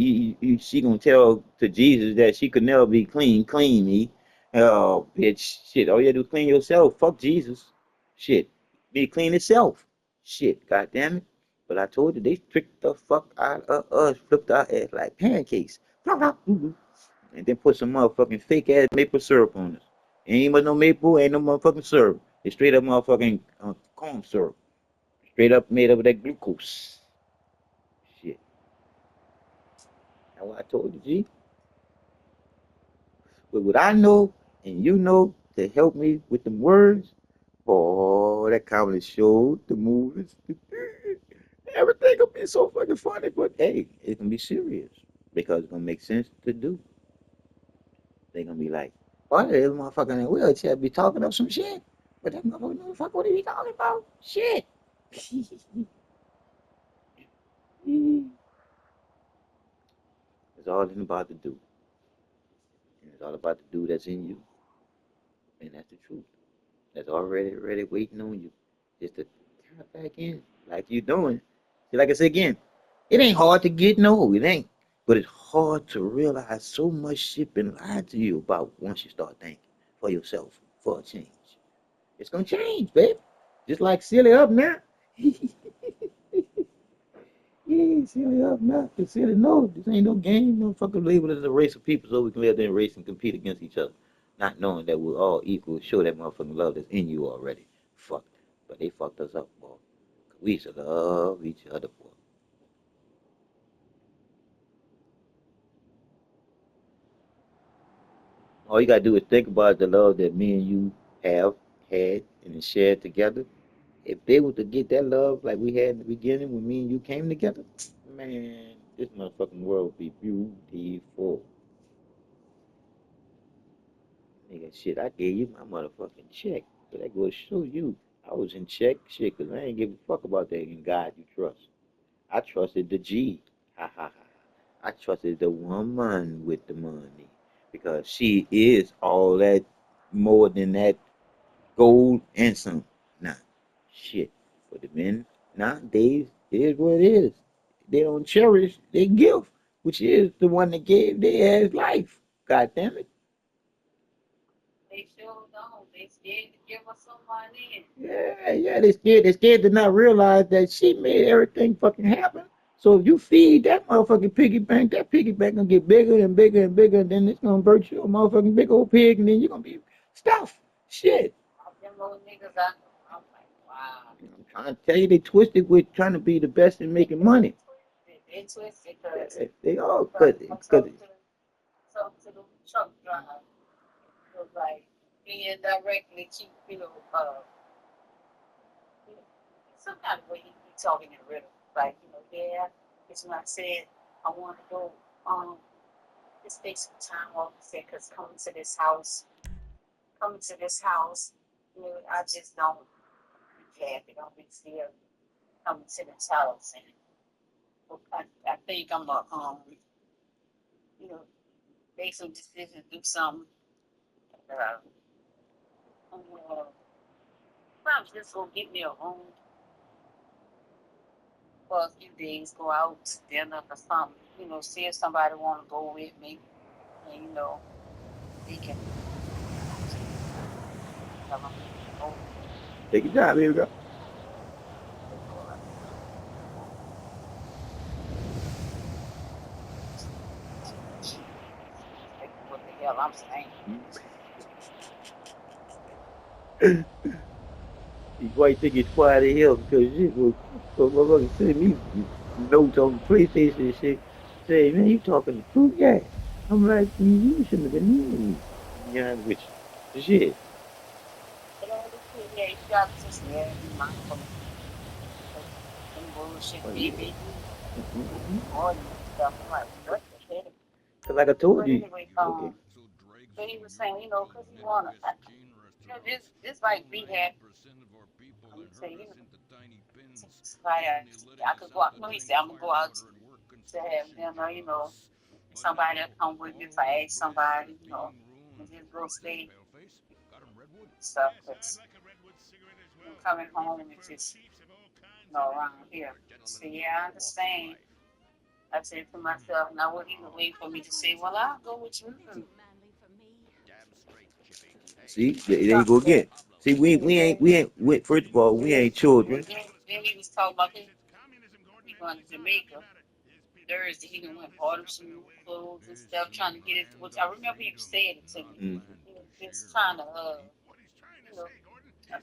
she gonna tell to Jesus that she could never be clean. Clean me. Oh, bitch. Shit. All you gotta do is clean yourself. Fuck Jesus. Shit. Be clean itself. Shit. God damn it. But I told you they tricked the fuck out of us. Flipped our ass like pancakes. And then put some motherfucking fake ass maple syrup on us. Ain't but no maple, ain't no motherfucking syrup. It's straight up motherfucking corn syrup. Straight up made up of that glucose. Shit. That's what I told you, G. But what I know and you know to help me with the words, oh, that comedy show, the movies, everything gonna be so fucking funny. But hey, it's gonna be serious because it's gonna make sense to do. They gonna be like, why the hell motherfucker in a wheelchair be talking up some shit? But that motherfucker, what are you talking about? Shit. It's all in about the do. And it's all about the do that's in you. And that's the truth. That's already waiting on you. Just to tap back in like you doing. See, like I said again, it ain't hard to get no, it ain't. But it's hard to realize so much shit been lied to you about once you start thinking for yourself for a change. It's gonna change, babe. Just like silly up now. Yeah, silly up now. Cause silly no, this ain't no game. No fucking label as a race of people so we can live in a race and compete against each other. Not knowing that we're all equal, show that motherfucking love that's in you already. Fuck. But they fucked us up, boy. 'Cause we used to love each other, boy. All you gotta do is think about the love that me and you have had and shared together. If they were to get that love like we had in the beginning when me and you came together, man, this motherfucking world would be beautiful. Nigga, shit, I gave you my motherfucking check. But that goes to show you I was in check, shit, 'cause I ain't give a fuck about that in God you trust. I trusted the G. Ha ha ha. I trusted the woman with the money because she is all that more than that gold and some. Nah, shit. But the men nowadays, it is what it is. They don't cherish their gift, which is the one that gave their ass life. God damn it. They sure don't. They scared to give us some money. Yeah, yeah, they scared. They scared to not realize that she made everything fucking happen. So if you feed that motherfucking piggy bank, that piggy bank gonna get bigger and bigger and bigger, and then it's gonna birth you a motherfucking big old pig, and then you're gonna be stuffed. Shit. All them little niggas out there, I'm like, wow. I'm trying to tell you, they twisted with trying to be the best in making money. They twisted because they all because so to the truck driver was like being directly keep some kind of way he be talking in riddle. Like, yeah, it's when I said I want to go just take some time off. He said, because coming to this house, I just don't be happy. Don't be still coming to this house. And I think I'm a you know, make some decisions, do something. Uh, I'm probably just gonna get me a room for a few days, go out to dinner or something. See if somebody want to go with me, and they can tell them go. Take your time, here we go. What the hell I'm saying? Why you think it's quiet as hell? Because shit was motherfucker sending me notes on the PlayStation and shit. Say, man, you talking the truth? Yeah. I'm like, you shouldn't have been near me. Yeah, which shit. Yeah, you got to just mindful and bullshit, baby. All this stuff. I'm like, what the hell? Cause like I told you. Anyway, so he was saying, cause he wanna, this like rehab. I'm saying, like I could go out. No, he said I'm gonna go out to have dinner. Somebody that come with me if I ask somebody, and just go stay stuff. Cause coming home and just around here. So yeah, I understand. I said to myself, and I wouldn't even wait for me to say, well, I'll go with you. See, there you Stop go that. again. See, first of all, we ain't children. Then he was talking about he going to Jamaica Thursday. He done went bought him some new clothes and stuff, trying to get it. Which I remember he was saying it to me. Mm. He was just trying to, you know, uh,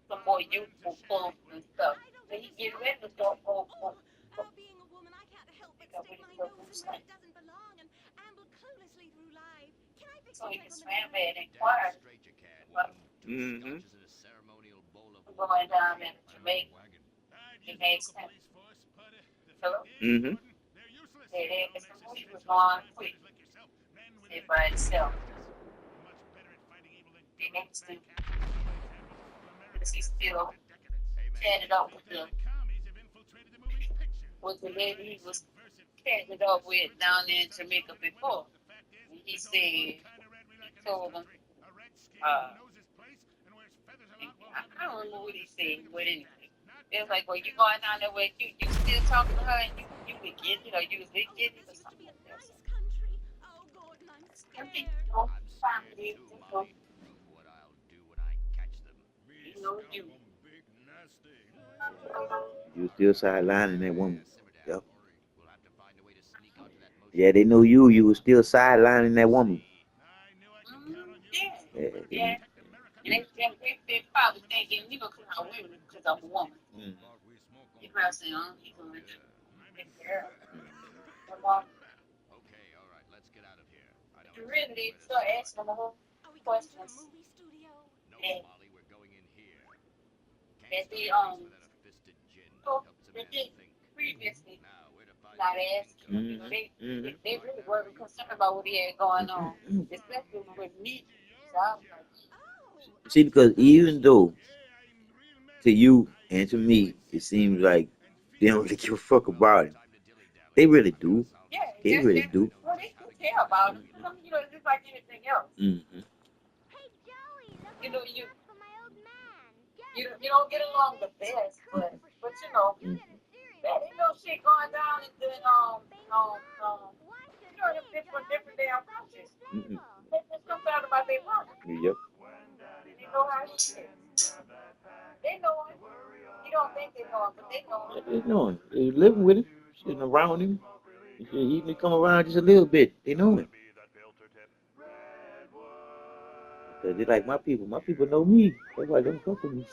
some more youthful clothes and stuff. But he get ready to go pick up with his little loose thing. So he just swam bad and inquired about Mm-hmm. going down in Jamaica. He asked him, hello? Mm-hmm. They asked him who he was going with. He said by himself. They asked him, is he still chatted up with the lady he was chatted up with down there in Jamaica before? And he said, he told him, uh, I don't remember what he said, but anyway. It was like, well, you going down there with you still talking to her and you been getting it or you was been getting it or something like that. So, I think, family, you. You still sidelining that woman. Yep. Yeah, they know you. You was still sidelining that woman. Yeah, Yeah. yeah. And they probably thinking, because I'm women, because I'm a woman. Mm. You probably say, oh, he's going to take care of her. Well, you really need to start asking them more questions that, so they did previously not asking. Mm-hmm. Mm-hmm. They really wasn't concerned about what he had going on, especially with me. So I was like, See, because even though to you and to me, it seems like they don't really give a fuck about him. They really do. yeah, They really do. well, they do care about him. I mean, it's just like anything else. Mm-hmm. You know, you don't get along the best, but Mm-hmm. that ain't no shit going down and then them different damn countries. Mm-hmm. They just come out about their mother. Yep. They know how he is. They know him. You don't think they know him, but they know him. They know him. They living with him, sitting around him. If you even come around just a little bit, they know him. Cause they like my people. My people know me. That's why they don't fuck with me.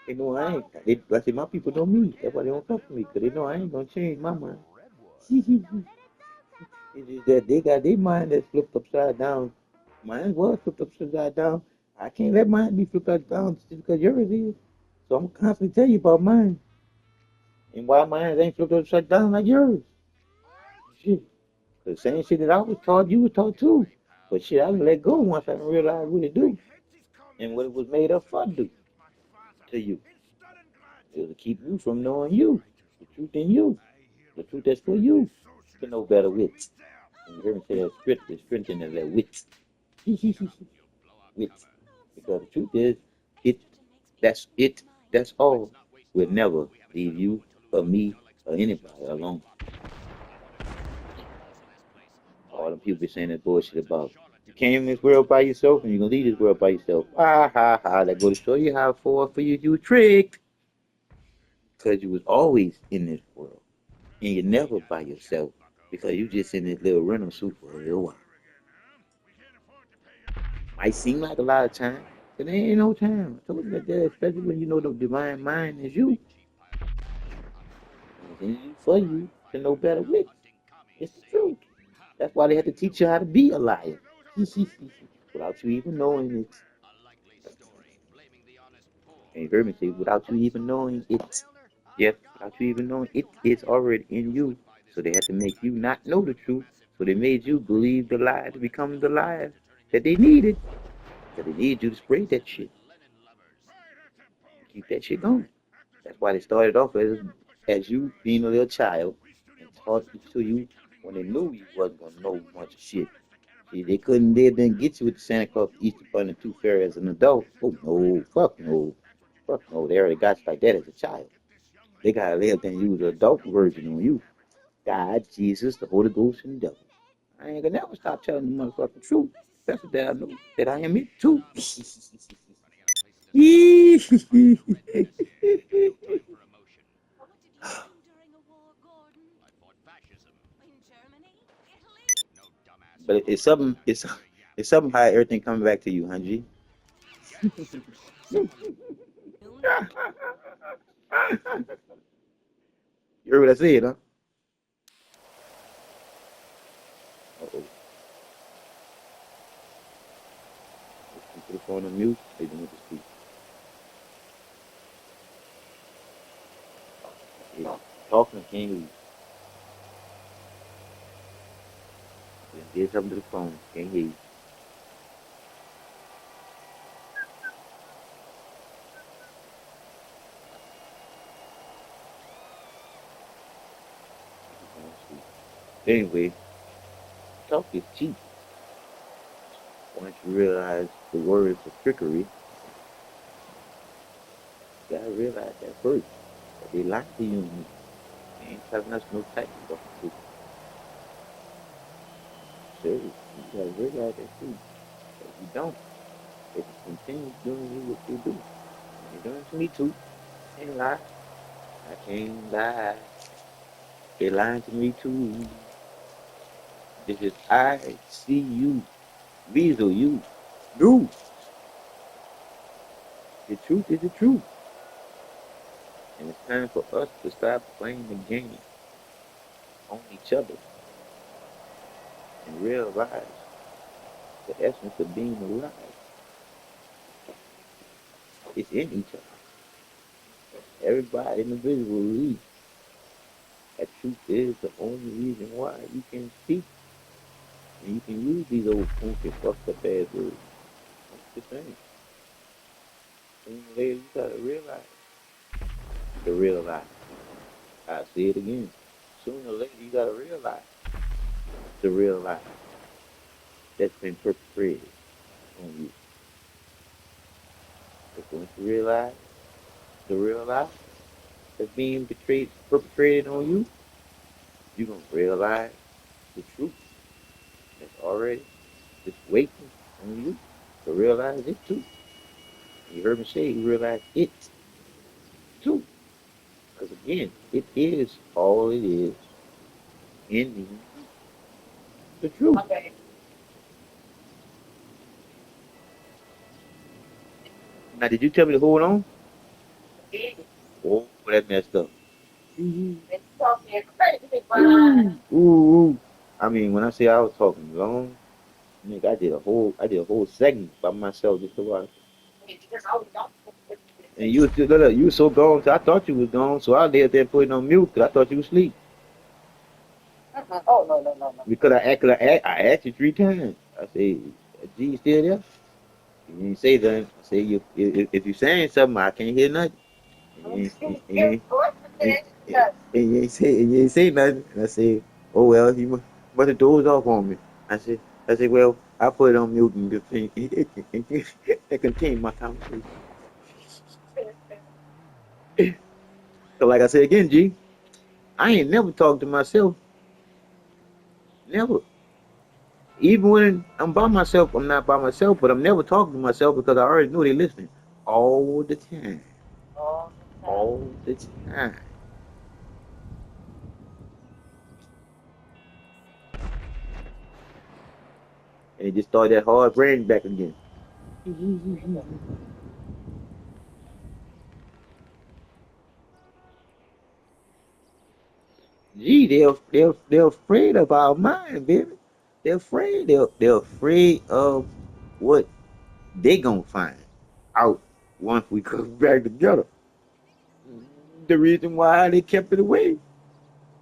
They know I ain't. I say my people know me. That's why they don't fuck with me. Cause they know I ain't gonna change my mind. It's just that they got their mind that's flipped upside down. Mine was flipped upside down. I can't let mine be flipped upside down just because yours is. So I'm gonna constantly tell you about mine and why mine ain't flipped upside down like yours. Shit. The same shit that I was taught, you were taught too. But shit, I let go once I realized what it do and what it was made up for do to you. It was to keep you from knowing you, the truth in you, the truth that's for you, to know better wits. And you hear me say that script, the strengthening of that wits. Wits. Because the truth is, it, it, that's all. Will never leave you or me or anybody alone. All them people be saying that bullshit about you came in this world by yourself and you're gonna leave this world by yourself. Ha ha ha. That go to show you how far for you were tricked. Cause you was always in this world. And you're never by yourself. Because you just in this little rental suit for a little while. Might seem like a lot of time, but there ain't no time. I told you that there, especially when you know the divine mind is you. And it's for you to know better with. It's the truth. That's why they had to teach you how to be a liar. Without you even knowing it. And you heard me say, without you even knowing it. Yes, without you even knowing it is already in you. So they had to make you not know the truth. So they made you believe the lie to become the lie that they needed. Because they needed you to spread that shit. Keep that shit going. That's why they started off as you being a little child and taught it to you when they knew you wasn't gonna know a bunch of shit. See, they didn't get you with the Santa Claus, the Easter Bunny, and Tooth Fairy as an adult. Oh no, fuck no, fuck no. They already got you like that as a child. They gotta let them use the adult version on you. God, Jesus, the Holy Ghost, and the devil. I ain't gonna never stop telling the motherfucking truth. That's what that I know that I am it too. But it's something how everything coming back to you, Hanji. You heard what I said, huh? Uh-oh. Let's put the phone on mute. They don't want to speak. Yeah. Talking can't hear you. Did something to the phone. Can't hear you. Anyway, talk is cheap. Once you realize the words of trickery, you gotta realize that first. That they lie to you. They ain't telling us no type of fucking truth. Serious. You gotta realize that too. If you don't, they can continue doing you what they do. They doing it to me too. Can't lie. I can't lie. They lying to me too. This is I see you. Weasel you. No. The truth is the truth. And it's time for us to stop playing the game on each other and realize the essence of being alive. It's in each other. Everybody individually. That truth is the only reason why you can speak. And you can use these old funky fucked up ass words. That's the thing. Sooner or later you gotta realize the real life. I say it again. Sooner or later you gotta realize the real life that's been perpetrated on you. But once you realize the real life that's being perpetrated on you, you're gonna realize the truth that's already just waiting on you to realize it too. You heard me say you realize it too. Because again, it is all it is in the truth. Okay. Now, did you tell me to hold on? Big. Oh, that messed up. It's talking crazy, Ooh. I mean, when I say I was talking long, nigga, I did a whole segment by myself just to watch. And you was still, look, you was so gone, so I thought you was gone, so I laid there putting on mute because I thought you was asleep. Oh, no. Because I asked you 3 times. I said, G, you still there? You didn't say that. I said, if you're saying something, I can't hear nothing. And you ain't say nothing. And I said, oh well, you must have dozed off on me. I said, well, I put it on mute and continue my conversation. So like I said again, G, I ain't never talked to myself. Never. Even when I'm by myself, I'm not by myself, but I'm never talking to myself because I already know they're listening. All the time. All the time. And it just started that hard brain back again. Gee, they're afraid of our mind, baby. They're afraid. They're afraid of what they gonna find out once we come back together. The reason why they kept it away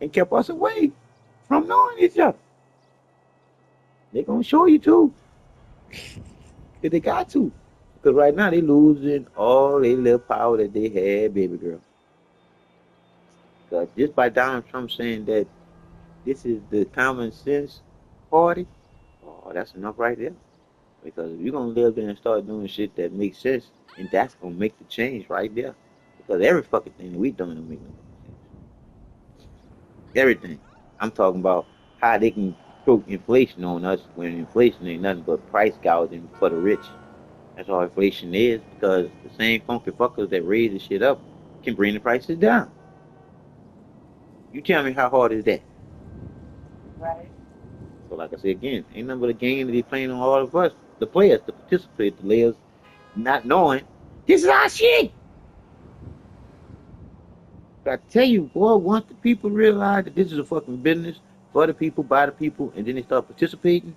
and kept us away from knowing each other. They gonna show you too. If they got to. Because right now they losing all their little power that they had, baby girl. Because just by Donald Trump saying that this is the common sense party, oh, that's enough right there. Because if you're gonna live there and start doing shit that makes sense, and that's gonna make the change right there. Because every fucking thing we done don't make no. everything. I'm talking about how they can throw inflation on us when inflation ain't nothing but price gouging for the rich. That's all inflation is, because the same funky fuckers that raise the shit up can bring the prices down. You tell me how hard is that? Right. So like I said again, ain't nothing but a game that they playing on all of us, the players, the participate, the players, not knowing this is our shit. I tell you, boy, once the people realize that this is a fucking business for the people, by the people, and then they start participating,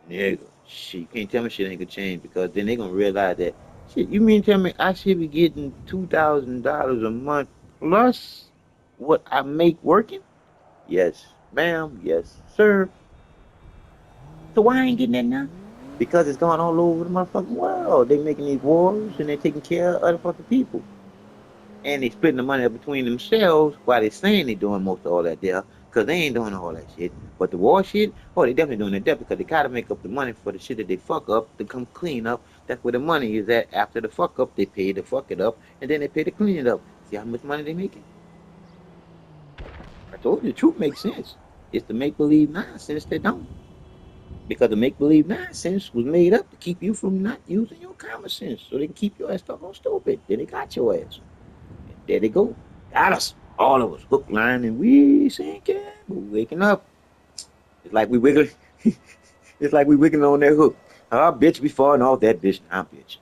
yeah, shit, you can't tell me shit ain't gonna change, because then they gonna realize that shit. You mean tell me I should be getting $2,000 a month plus what I make working? Yes, ma'am. Yes, sir. So why I ain't getting that now? Because it's going all over the motherfucking world. They making these wars and they taking care of other fucking people. And they splitting the money up between themselves while they saying they doing most of all that there. Because they ain't doing all that shit. But the war shit, oh, they definitely doing that there, because they gotta make up the money for the shit that they fuck up to come clean up. That's where the money is at. After the fuck up, they pay to fuck it up, and then they pay to clean it up. See how much money they making? I told you the truth makes sense. It's the make believe nonsense that don't. Because the make believe nonsense was made up to keep you from not using your common sense. So they can keep your ass stuck on stupid. Then they got your ass. And there they go. Got us. All of us. Hook, line, and we sinking. We're waking up. It's like we wiggling. It's like we wiggling on that hook. Oh, bitch, we falling off that bitch now, bitch.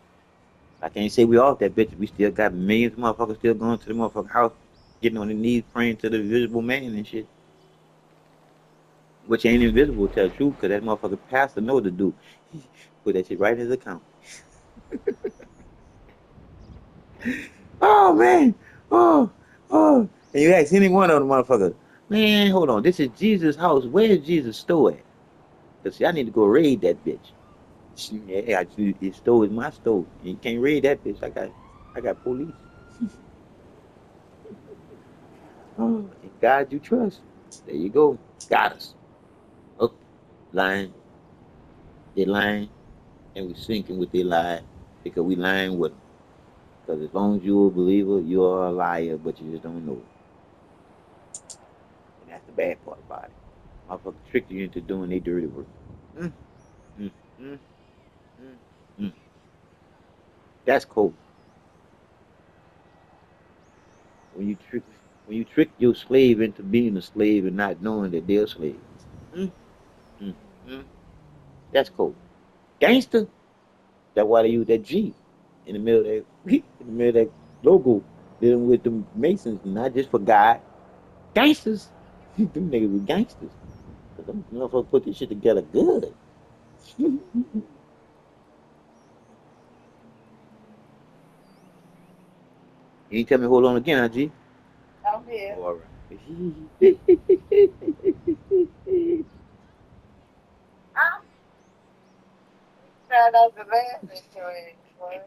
I can't say we off that bitch. We still got millions of motherfuckers still going to the motherfucking house, getting on their knees, praying to the invisible man and shit. Which ain't invisible, to tell the truth, because that motherfucker pastor know what to do. Put that shit right in his account. Oh, man. Oh, oh. And you ask any one of them motherfuckers, man, hold on. This is Jesus' house. Where's Jesus' store at? Because see, I need to go raid that bitch. Yeah, his store is my store. You can't raid that bitch. I got police. Oh, in God you trust. There you go. Got us. Up, lying. They lying, and we sinking with their lie, because we lying with them. Because as long as you're a believer, you're a liar, but you just don't know it. And that's the bad part about it. Motherfuckers trick you into doing their dirty work. Mm, mm, mm, mm, mm. That's cold. When you trick when you trick your slave into being a slave and not knowing that they're a slave. Mm, mm, mm. That's cold. Gangster. That's why they use that G in the middle of that in the middle of that logo, dealing with the Masons, not just for God. Gangsters. Them niggas were gangsters. But them motherfuckers put this shit together good. Can you tell me hold on again, huh, G? I'm here. Oh, all right. I'm trying not to laugh at your ass, boy.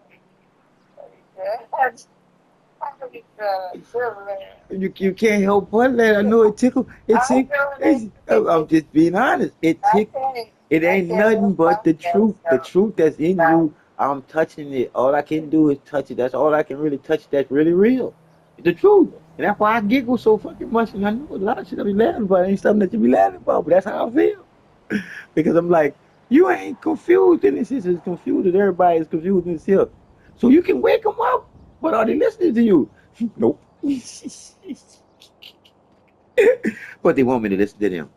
I'm just trying to laugh. You can't help but let. I know it tickle. It I tick. know that I'm just being honest. It I tick. can't, It I ain't can't nothing help but the myself, truth. The so truth that's in now you. I'm touching it. All I can do is touch it. That's all I can really touch. That's really real. It's the truth. And that's why I giggle so fucking much. And I know a lot of shit I be laughing about ain't something that you be laughing about, but that's how I feel. Because I'm like, you ain't confused in this. Is as confused as everybody is confused in this here. So you can wake them up. But are they listening to you? Nope. But they want me to listen to them.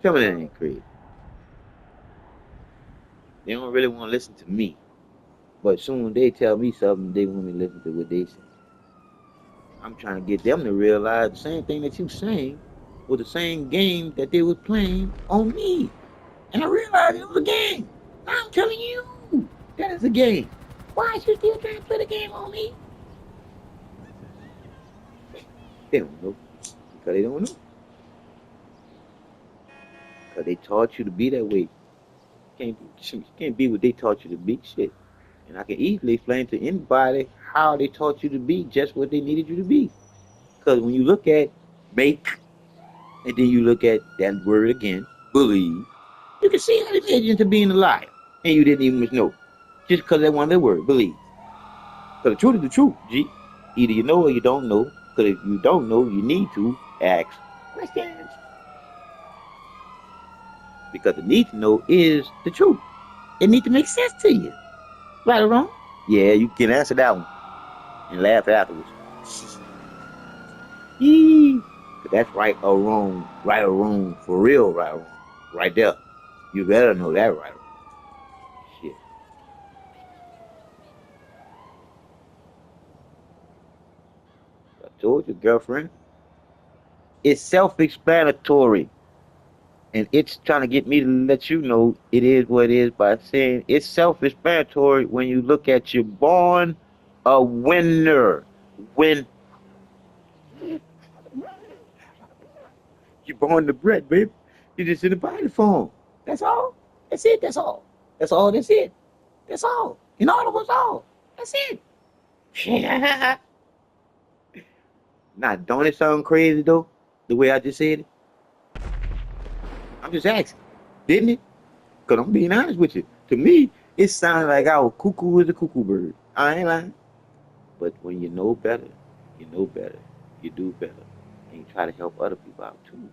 Tell me that ain't crazy. They don't really want to listen to me. But soon they tell me something, they want me to listen to what they say. I'm trying to get them to realize the same thing that you saying was the same game that they was playing on me. And I realized it was a game. I'm telling you, that is a game. Why is you still trying to play the game on me? They don't know. Because they don't know. Because they taught you to be that way. You can't be what they taught you to be. Shit. And I can easily explain to anybody how they taught you to be just what they needed you to be. Because when you look at make, and then you look at that word again, believe, you can see how they led you into being a liar. And you didn't even know. Just because they wanted that word, believe. Because the truth is the truth, G. Either you know or you don't know. Because if you don't know, you need to ask questions. Because the need to know is the truth. It needs to make sense to you. Right or wrong? Yeah, you can answer that one and laugh afterwards. Yee. That's right or wrong. Right or wrong. For real, right or wrong. Right there. You better know that right or wrong. Shit. I told you, girlfriend. It's self-explanatory. And it's trying to get me to let you know it is what it is by saying it's self-explanatory when you look at you're born a winner. When you're born the bread, baby. You're just in the body form. That's all. That's it. That's all. That's all. That's it. That's all. In all of us all. That's it. Now, don't it sound crazy though? The way I just said it? I'm just asking. Didn't it? Because I'm being honest with you. To me, it sounded like I was cuckoo as a cuckoo bird. I ain't lying. But when you know better, you do better. And you try to help other people out too.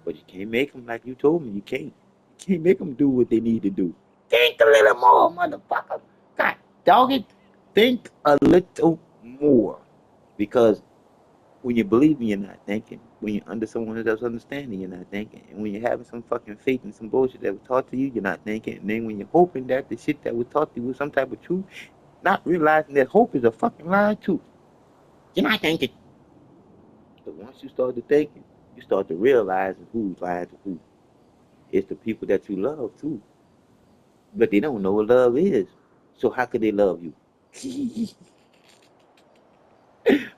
But you can't make them like you told me. You can't. You can't make them do what they need to do. Think a little more, motherfucker. God, dog it. Think a little more. Because when you believe me, you're not thinking. When you're under someone else's understanding, you're not thinking. And when you're having some fucking faith in some bullshit that was taught to you, you're not thinking. And then when you're hoping that the shit that was taught to you was some type of truth, not realizing that hope is a fucking lie too. You're not thinking. But once you start to thinking, you start to realize who's lying to who. It's the people that you love too. But they don't know what love is. So how could they love you?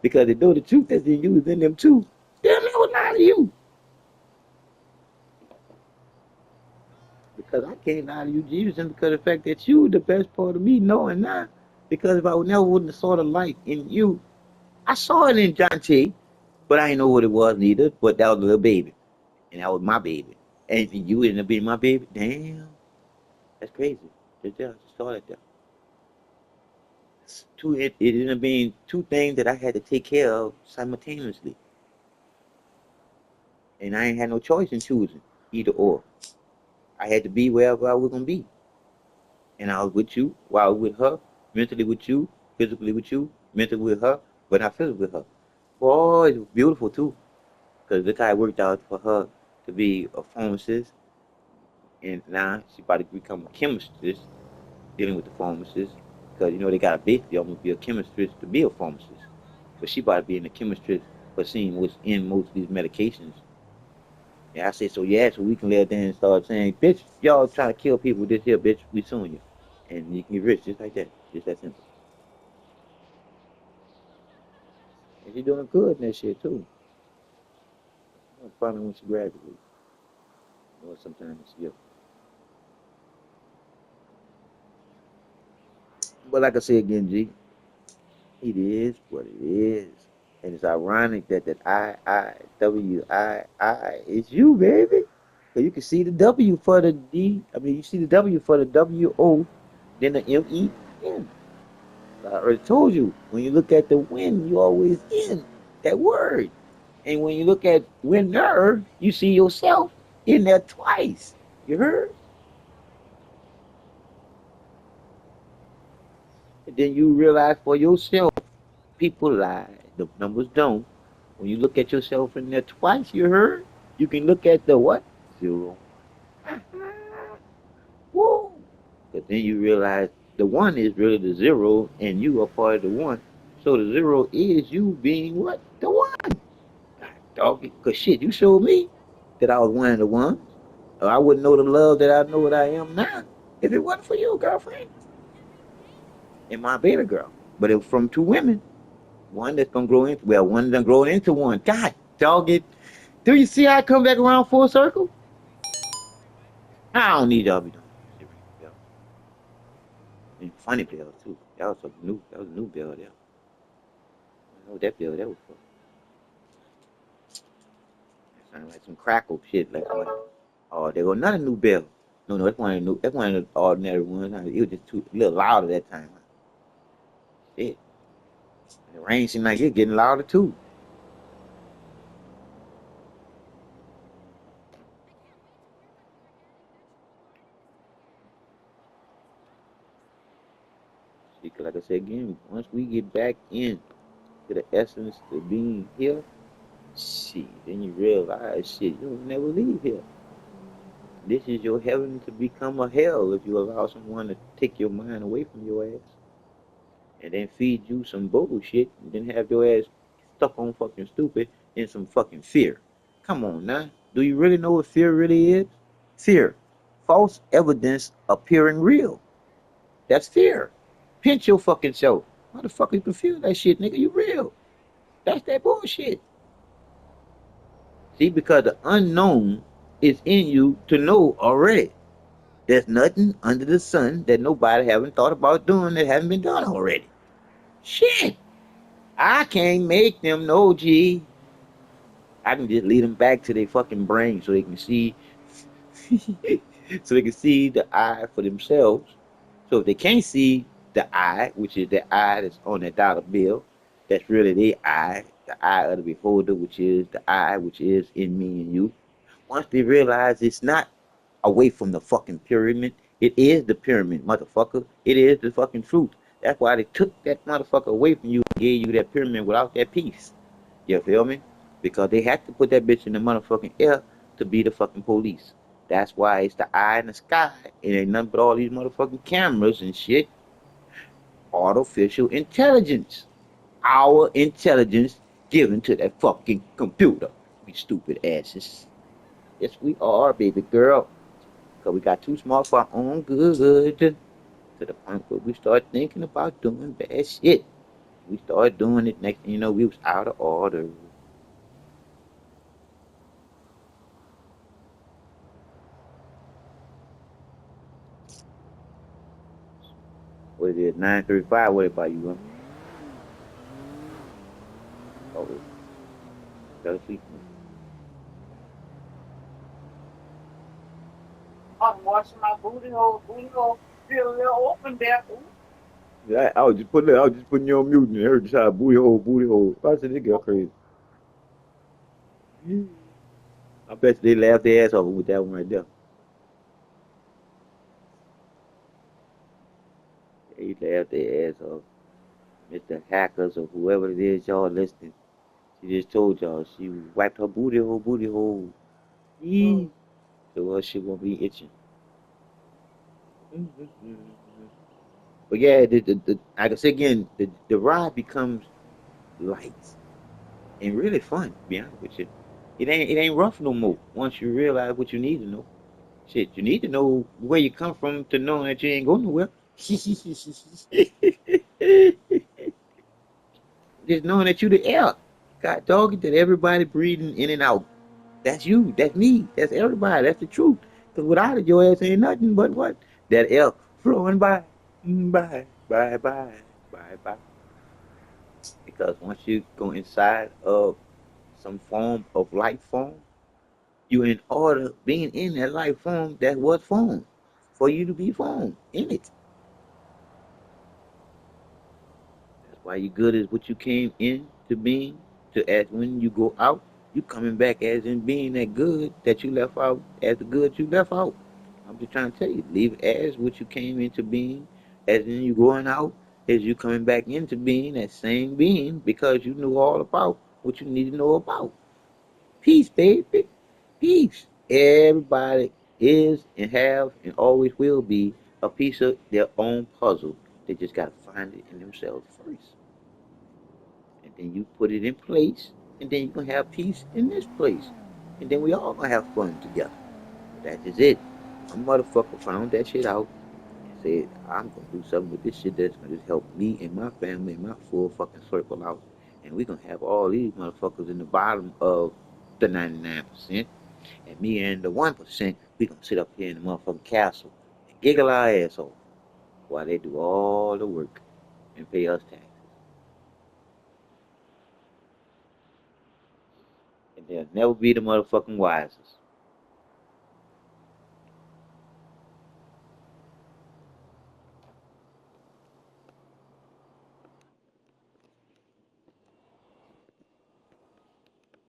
Because they know the truth that's in you is in them too. They'll never lie to you. Because I can't lie to you, Jesus, and because of the fact that you the best part of me, knowing that. Because if I would never wouldn't have saw the light in you, I saw it in John T, but I didn't know what it was neither. But that was a little baby, and that was my baby. And you ended up being my baby. Damn, that's crazy. Just there, just saw it there. It ended up being two things that I had to take care of simultaneously, and I ain't had no choice in choosing either or. I had to be wherever I was gonna be. And I was with you while I was with her, mentally with you, physically with you, mentally with her, but not physically with her. Boy, it was beautiful too, because look how it worked out for her to be a pharmacist, and now she's about to become a chemist dealing with the pharmacist, because you know they got to basically almost be a chemist to be a pharmacist. But she about to be in the chemistry for seeing what's in most of these medications. And I said, so yeah, so we can let there and start saying, bitch, y'all trying to kill people with this here, bitch, we suing you. And you can get rich just like that. Just that simple. And she's doing good in that shit too. Probably when she graduates. Or sometime this year. But like I said again, G, it is what it is. And it's ironic that I is you, baby. So you can see the W for the D. I mean, you see the W for the WO, then the MEN. I already told you, when you look at the win, you always in that word. And when you look at winner, you see yourself in there twice. You heard? And then you realize for yourself, people lie. The numbers don't. When you look at yourself in there twice, you heard? You can look at the what? Zero. Woo! But then you realize the one is really the zero, and you are part of the one. So the zero is you being what? The one. Dog, because shit, you showed me that I was one of the ones. Or I wouldn't know the love that I know what I am now if it wasn't for you, girlfriend, and my baby girl. But it was from two women. One that's gonna grow into one that's growing into one. God dog it. Do you see how I come back around full circle? I don't need y'all be doing shit right now. And funny bill too. That was a new bill there. I know that bill that was for. It sounded like some crackle shit like oh there go another new bill. No, that's one of the ordinary ones. It was just too a little louder that time. Shit. The rain seems like it's getting louder too. Because like I said again, once we get back in to the essence of being here, shit, then you realize shit, you'll never leave here. This is your heaven to become a hell if you allow someone to take your mind away from your ass and then feed you some bullshit and then have your ass stuck on fucking stupid in some fucking fear. Come on now. Do you really know what fear really is? Fear. False evidence appearing real. That's fear. Pinch your fucking self. Motherfucker, you can feel that shit, nigga. You real. That's that bullshit. See, because the unknown is in you to know already. There's nothing under the sun that nobody haven't thought about doing that haven't been done already. Shit. I can't make them know, G. I can just lead them back to their fucking brain so they can see so they can see the eye for themselves. So if they can't see the eye, which is the eye that's on that dollar bill, that's really the eye of the beholder, which is the eye which is in me and you. Once they realize it's not away from the fucking pyramid, it is the pyramid, motherfucker. It is the fucking truth. That's why they took that motherfucker away from you and gave you that pyramid without that piece. You feel me? Because they had to put that bitch in the motherfucking air to be the fucking police. That's why it's the eye in the sky. It ain't nothing but all these motherfucking cameras and shit. Artificial intelligence. Our intelligence given to that fucking computer. We stupid asses. Yes, we are, baby girl. Because we got too smart for our own good. To the point where we start thinking about doing bad shit. We started doing it. Next thing you know, we was out of order. What is it? 9:35. What about you? Huh? Oh, fell asleep. I'm washing my booty hole. Booty hole feel a little open there. Ooh. Yeah, I was just putting you on mute and I heard you shout booty hole, booty hole. I said, this girl crazy. I bet you they laughed their ass off with that one right there. They laughed their ass off. Mr. Hackers or whoever it is y'all listening. She just told y'all she wiped her booty hole, booty hole. Yee. So her shit won't be itching. But yeah, like I said again, the ride becomes light and really fun, to be honest with you. It ain't rough no more once you realize what you need to know. Shit, you need to know where you come from to know that you ain't going nowhere. Just knowing that you the air. God dog it, that everybody breathing in and out. That's you. That's me. That's everybody. That's the truth. Because without it, your ass ain't nothing but what? That air flowing by. Bye. Bye. Bye. Bye. Bye. Because once you go inside of some form of life form, you in order being in that life form that was formed for you to be formed in it. That's why you good as what you came in to being. To as when you go out, you coming back as in being that good that you left out as the good you left out. I'm just trying to tell you, leave as what you came into being, as in you going out, as you coming back into being that same being because you knew all about what you need to know about. Peace, baby. Peace. Everybody is and have and always will be a piece of their own puzzle. They just gotta find it in themselves first. And then you put it in place, and then you can have peace in this place. And then we all gonna have fun together. That is it. A motherfucker found that shit out and said, I'm gonna do something with this shit that's gonna just help me and my family and my full fucking circle out. And we gonna have all these motherfuckers in the bottom of the 99%. And me and the 1%, we gonna sit up here in the motherfucking castle and giggle our ass off while they do all the work and pay us taxes. And they'll never be the motherfucking wisest.